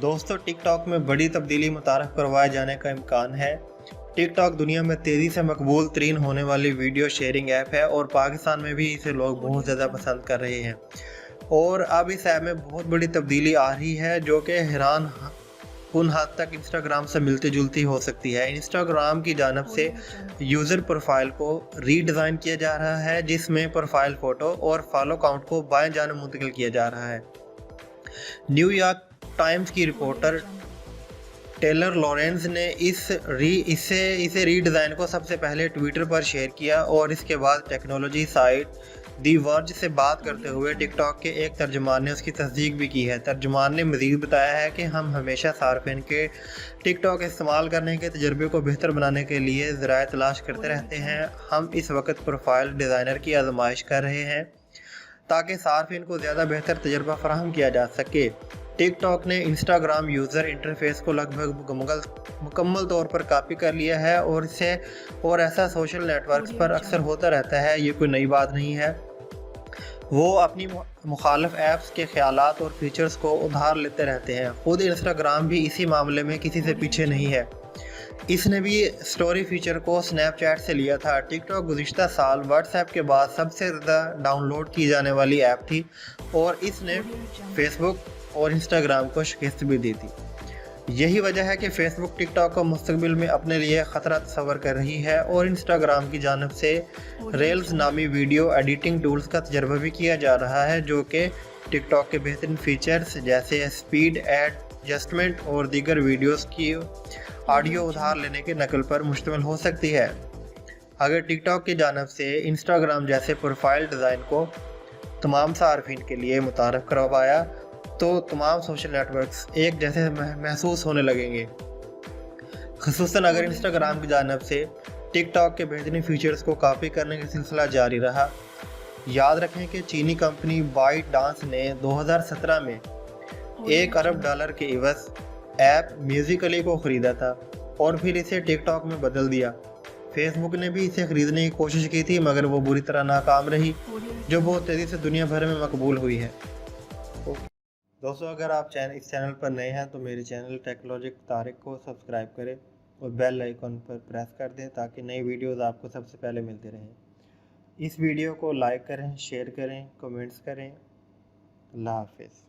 दोस्तों, टिकटॉक में बड़ी तब्दीली मुतारफ़ करवाए जाने का इम्कान है। टिकटॉक दुनिया में तेज़ी से मकबूल तरीन होने वाली वीडियो शेयरिंग ऐप है और पाकिस्तान में भी इसे लोग बहुत ज़्यादा पसंद कर रहे हैं। और अब इस ऐप में बहुत बड़ी तब्दीली आ रही है जो कि हैरान कुन हद तक इंस्टाग्राम से मिलती जुलती हो सकती है। इंस्टाग्राम की जानब से यूज़र प्रोफाइल को रीडिज़ाइन किया जा रहा है, जिसमें प्रोफाइल फ़ोटो और फॉलो काउंट को बाएं जानब मुंतकिल किया जा रहा है। न्यूयॉर्क टाइम्स की रिपोर्टर टेलर लॉरेंस ने इसे रीडिज़ाइन को सबसे पहले ट्विटर पर शेयर किया और इसके बाद टेक्नोलॉजी साइट दी वर्ज से बात करते हुए टिकटॉक के एक तर्जुमान ने उसकी तस्दीक भी की है। तर्जुमान ने मज़ीद बताया है कि हम हमेशा सार्फिन के टिकटॉक इस्तेमाल करने के तजर्बे को बेहतर बनाने के लिए ज़राए तलाश करते रहते हैं। हम इस वक्त प्रोफाइल डिज़ाइनर की आजमाइश कर रहे हैं ताकि सार्फिन को ज़्यादा बेहतर तजर्बा फराहम किया जा सके। टिकटॉक ने इंस्टाग्राम यूज़र इंटरफेस को लगभग मुकम्मल तौर पर कॉपी कर लिया है और ऐसा सोशल नेटवर्क्स पर अक्सर होता रहता है। ये कोई नई बात नहीं है। वो अपनी मुखालिफ ऐप्स के ख्यालात और फीचर्स को उधार लेते रहते हैं। खुद इंस्टाग्राम भी इसी मामले में किसी से पीछे नहीं है। इसने भी स्टोरी फीचर को स्नैपचैट से लिया था। टिकटॉक गुज़िश्ता साल व्हाट्सएप के बाद सबसे ज़्यादा डाउनलोड की जाने वाली ऐप थी और इसने फेसबुक और इंस्टाग्राम को शिकस्त भी दी थी। यही वजह है कि फेसबुक टिकटॉक को मुस्तकबिल में अपने लिए ख़तरा तस्वर कर रही है और इंस्टाग्राम की जानब से रेल्स नामी वीडियो एडिटिंग टूल्स का तजर्बा भी किया जा रहा है, जो कि टिकटॉक के बेहतरीन फीचर्स जैसे स्पीड एडजस्टमेंट और दीगर वीडियोस की ऑडियो उधार लेने के नकल पर मुश्तमिल हो सकती है। अगर टिकटॉक की जानब से इंस्टाग्राम जैसे प्रोफाइल डिज़ाइन को तमाम सार्फिन के लिए मुतारफ़ करवाया तो तमाम सोशल नेटवर्क्स एक जैसे महसूस होने लगेंगे, ख़ुसूसन अगर इंस्टाग्राम की जानब से टिकटॉक के बेहतरीन फीचर्स को कॉपी करने का सिलसिला जारी रहा। याद रखें कि चीनी कंपनी बाइट डांस ने 2017 में $1 अरब के इवज़ ऐप म्यूज़िकली को ख़रीदा था और फिर इसे टिकटॉक में बदल दिया। फेसबुक ने भी इसे ख़रीदने की कोशिश की थी, मगर वो बुरी तरह नाकाम रही, जो बहुत तेज़ी से दुनिया भर में मकबूल हुई है। दोस्तों, अगर आप इस चैनल पर नए हैं तो मेरे चैनल टेक्नोलॉजी तारिक को सब्सक्राइब करें और बेल आइकन पर प्रेस कर दें ताकि नई वीडियोस आपको सबसे पहले मिलती रहें। इस वीडियो को लाइक करें, शेयर करें, कमेंट्स करें। अल्लाह हाफ़िज़।